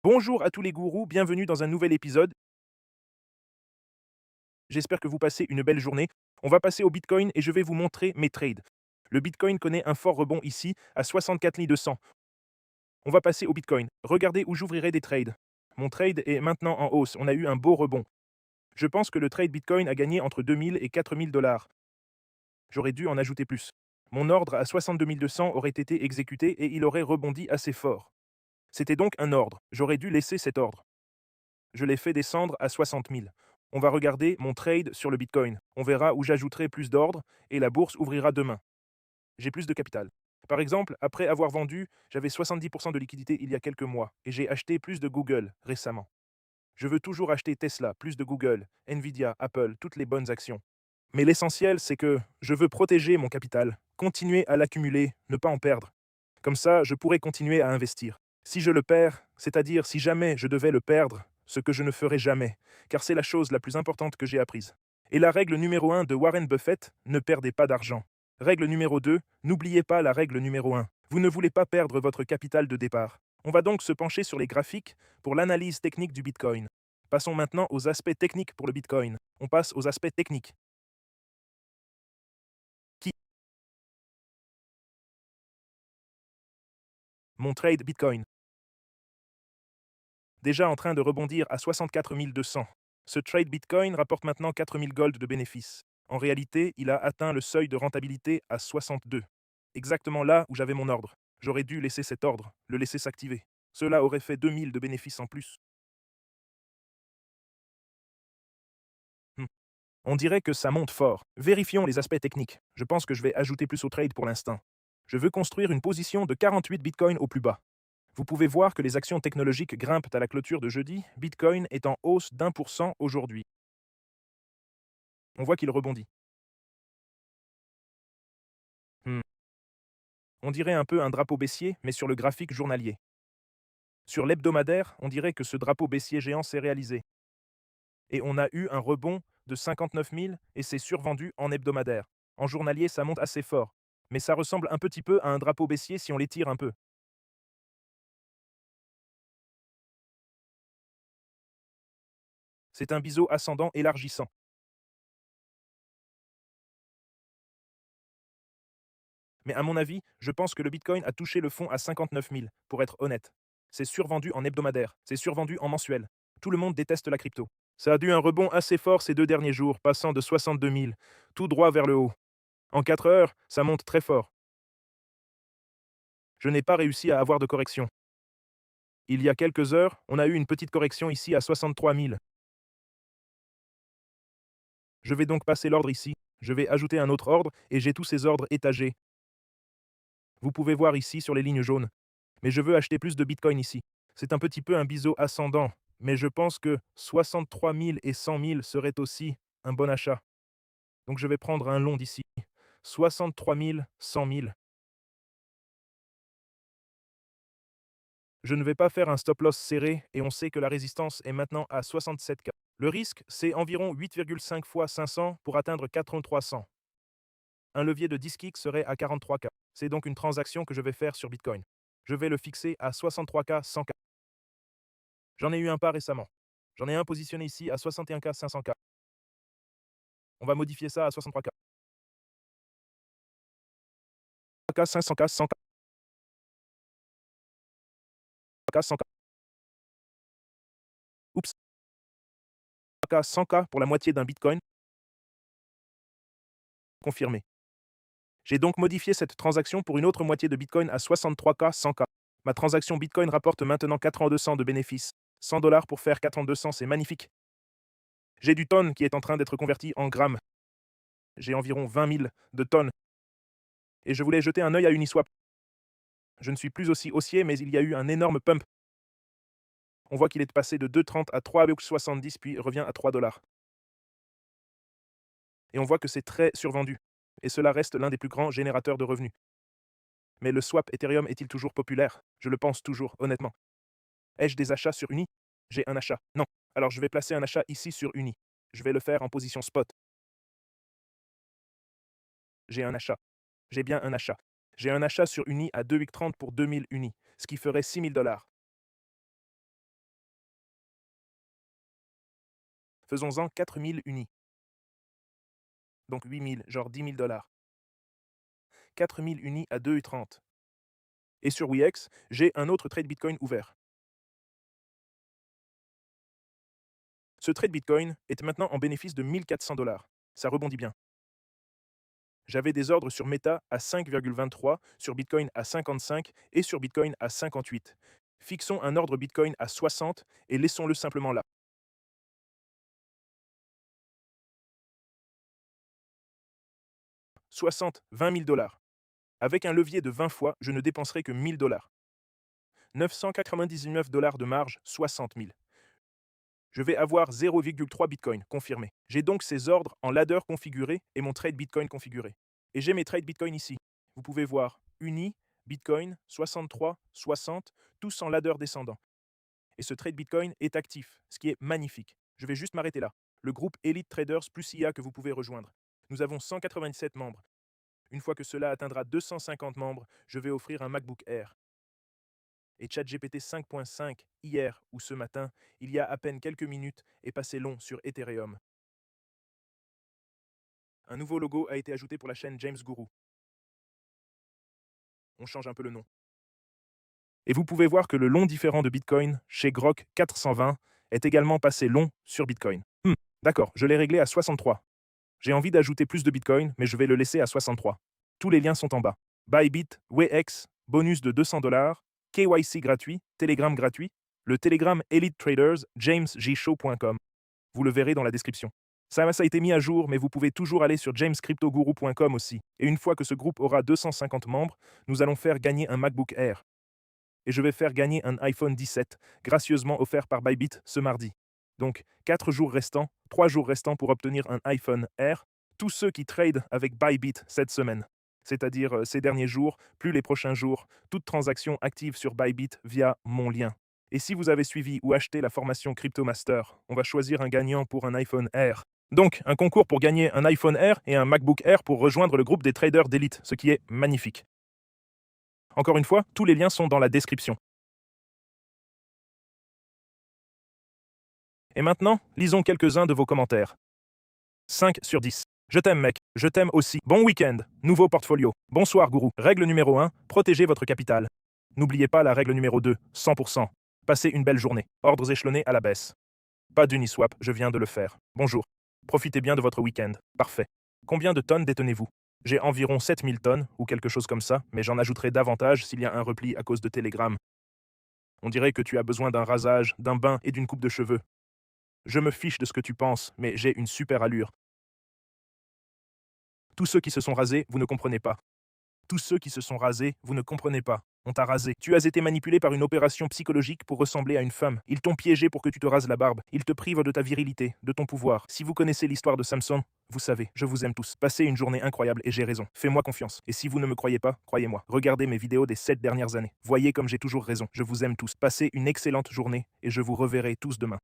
Bonjour à tous les gourous, bienvenue dans un nouvel épisode. J'espère que vous passez une belle journée. On va passer au Bitcoin et je vais vous montrer mes trades. Le Bitcoin connaît un fort rebond ici à 64 200. On va passer au Bitcoin. Regardez où j'ouvrirai des trades. Mon trade est maintenant en hausse. On a eu un beau rebond. Je pense que le trade Bitcoin a gagné entre 2000 et 4000 dollars. J'aurais dû en ajouter plus. Mon ordre à 62 200 aurait été exécuté et il aurait rebondi assez fort. C'était donc un ordre. J'aurais dû laisser cet ordre. Je l'ai fait descendre à 60 000. On va regarder mon trade sur le Bitcoin. On verra où j'ajouterai plus d'ordres et la bourse ouvrira demain. J'ai plus de capital. Par exemple, après avoir vendu, j'avais 70% de liquidité il y a quelques mois et j'ai acheté plus de Google récemment. Je veux toujours acheter Tesla, plus de Google, Nvidia, Apple, toutes les bonnes actions. Mais l'essentiel, c'est que je veux protéger mon capital, continuer à l'accumuler, ne pas en perdre. Comme ça, je pourrai continuer à investir. Si je le perds, c'est-à-dire si jamais je devais le perdre, ce que je ne ferai jamais, car c'est la chose la plus importante que j'ai apprise. Et la règle numéro 1 de Warren Buffett, ne perdez pas d'argent. Règle numéro 2, n'oubliez pas la règle numéro 1. Vous ne voulez pas perdre votre capital de départ. On va donc se pencher sur les graphiques pour l'analyse technique du Bitcoin. Passons maintenant aux aspects techniques pour le Bitcoin. On passe aux aspects techniques. Qui Mon trade Bitcoin. Déjà en train de rebondir à 64 200. Ce trade Bitcoin rapporte maintenant 4000 gold de bénéfices. En réalité, il a atteint le seuil de rentabilité à 62. Exactement là où j'avais mon ordre. J'aurais dû laisser cet ordre, le laisser s'activer. Cela aurait fait 2000 de bénéfices en plus. Hmm. On dirait que ça monte fort. Vérifions les aspects techniques. Je pense que je vais ajouter plus au trade pour l'instant. Je veux construire une position de 48 Bitcoin au plus bas. Vous pouvez voir que les actions technologiques grimpent à la clôture de jeudi. Bitcoin est en hausse d'1% aujourd'hui. On voit qu'il rebondit. Hmm. On dirait un peu un drapeau baissier, mais sur le graphique journalier. Sur l'hebdomadaire, on dirait que ce drapeau baissier géant s'est réalisé. Et on a eu un rebond de 59 000 et c'est survendu en hebdomadaire. En journalier, ça monte assez fort. Mais ça ressemble un petit peu à un drapeau baissier si on l'étire un peu. C'est un biseau ascendant élargissant. Mais à mon avis, je pense que le Bitcoin a touché le fond à 59 000, pour être honnête. C'est survendu en hebdomadaire, c'est survendu en mensuel. Tout le monde déteste la crypto. Ça a dû un rebond assez fort ces 2 derniers jours, passant de 62 000, tout droit vers le haut. En 4 heures, ça monte très fort. Je n'ai pas réussi à avoir de correction. Il y a quelques heures, on a eu une petite correction ici à 63 000. Je vais donc passer l'ordre ici. Je vais ajouter un autre ordre et j'ai tous ces ordres étagés. Vous pouvez voir ici sur les lignes jaunes. Mais je veux acheter plus de Bitcoin ici. C'est un petit peu un biseau ascendant, mais je pense que 63 000 et 100 000 seraient aussi un bon achat. Donc je vais prendre un long d'ici. 63 000, 100 000. Je ne vais pas faire un stop loss serré et on sait que la résistance est maintenant à 67K. Le risque, c'est environ 8,5 fois 500 pour atteindre 4300. Un levier de 10 kicks serait à 43K. C'est donc une transaction que je vais faire sur Bitcoin. Je vais le fixer à 63K 100K. J'en ai eu un pas récemment. J'en ai un positionné ici à 61K 500K. On va modifier ça à 63K. 500K, 100K, 100K. Oups. 100K pour la moitié d'un Bitcoin. Confirmé. J'ai donc modifié cette transaction pour une autre moitié de Bitcoin à 63K 100K. Ma transaction Bitcoin rapporte maintenant 4 200 de bénéfices. 100 dollars pour faire 4 200, c'est magnifique. J'ai du tonne qui est en train d'être converti en grammes. J'ai environ 20 000 de tonnes. Et je voulais jeter un œil à Uniswap. Je ne suis plus aussi haussier, mais il y a eu un énorme pump. On voit qu'il est passé de 2,30 à 3,70 puis revient à 3 dollars. Et on voit que c'est très survendu. Et cela reste l'un des plus grands générateurs de revenus. Mais le swap Ethereum est-il toujours populaire? Je le pense toujours, honnêtement. Ai-je des achats sur Uni? J'ai un achat. Non. Alors je vais placer un achat ici sur Uni. Je vais le faire en position spot. J'ai un achat. J'ai bien un achat. J'ai un achat sur Uni à 2,30 pour 2000 Uni, ce qui ferait 6 000 dollars. Faisons-en 4000 unis. Donc 8000, genre 10 000 $. 4000 unis à 2,30. Et sur Wiex, j'ai un autre trade Bitcoin ouvert. Ce trade Bitcoin est maintenant en bénéfice de 1400 $. Ça rebondit bien. J'avais des ordres sur Meta à 5,23, sur Bitcoin à 55 et sur Bitcoin à 58. Fixons un ordre Bitcoin à 60 et laissons-le simplement là. 60, 20 000 $. Avec un levier de 20 fois, je ne dépenserai que 1000 $. 999 $ de marge, 60 000. Je vais avoir 0,3 Bitcoin confirmé. J'ai donc ces ordres en ladder configuré et mon trade Bitcoin configuré. Et j'ai mes trades Bitcoin ici. Vous pouvez voir Uni, Bitcoin, 63, 60, tous en ladder descendant. Et ce trade Bitcoin est actif, ce qui est magnifique. Je vais juste m'arrêter là. Le groupe Elite Traders plus IA que vous pouvez rejoindre. Nous avons 197 membres. Une fois que cela atteindra 250 membres, je vais offrir un MacBook Air. Et ChatGPT 5.5, hier ou ce matin, il y a à peine quelques minutes, est passé long sur Ethereum. Un nouveau logo a été ajouté pour la chaîne James Guru. On change un peu le nom. Et vous pouvez voir que le long différent de Bitcoin chez Grok 420 est également passé long sur Bitcoin. D'accord, je l'ai réglé à 63. J'ai envie d'ajouter plus de Bitcoin, mais je vais le laisser à 63. Tous les liens sont en bas. Bybit, Wex, bonus de 200 $, KYC gratuit, Telegram gratuit, le Telegram Elite Traders, jamesjshow.com. Vous le verrez dans la description. Ça a été mis à jour, mais vous pouvez toujours aller sur jamescryptoguru.com aussi. Et une fois que ce groupe aura 250 membres, nous allons faire gagner un MacBook Air. Et je vais faire gagner un iPhone 17, gracieusement offert par Bybit ce mardi. Donc, 4 jours restants, 3 jours restants pour obtenir un iPhone Air. Tous ceux qui tradent avec Bybit cette semaine, c'est-à-dire ces derniers jours, plus les prochains jours, toute transaction active sur Bybit via mon lien. Et si vous avez suivi ou acheté la formation Crypto Master, on va choisir un gagnant pour un iPhone Air. Donc, un concours pour gagner un iPhone Air et un MacBook Air pour rejoindre le groupe des traders d'élite, ce qui est magnifique. Encore une fois, tous les liens sont dans la description. Et maintenant, lisons quelques-uns de vos commentaires. 5 sur 10. Je t'aime mec, je t'aime aussi. Bon week-end, nouveau portfolio. Bonsoir gourou. Règle numéro 1, protégez votre capital. N'oubliez pas la règle numéro 2, 100%. Passez une belle journée. Ordres échelonnés à la baisse. Pas d'Uniswap, je viens de le faire. Bonjour. Profitez bien de votre week-end. Parfait. Combien de tonnes détenez-vous? J'ai environ 7000 tonnes, ou quelque chose comme ça, mais j'en ajouterai davantage s'il y a un repli à cause de Telegram. On dirait que tu as besoin d'un rasage, d'un bain et d'une coupe de cheveux. Je me fiche de ce que tu penses, mais j'ai une super allure. Tous ceux qui se sont rasés, vous ne comprenez pas. Tous ceux qui se sont rasés, vous ne comprenez pas. On t'a rasé. Tu as été manipulé par une opération psychologique pour ressembler à une femme. Ils t'ont piégé pour que tu te rases la barbe. Ils te privent de ta virilité, de ton pouvoir. Si vous connaissez l'histoire de Samson, vous savez, je vous aime tous. Passez une journée incroyable et j'ai raison. Fais-moi confiance. Et si vous ne me croyez pas, croyez-moi. Regardez mes vidéos des 7 dernières années. Voyez comme j'ai toujours raison. Je vous aime tous. Passez une excellente journée et je vous reverrai tous demain.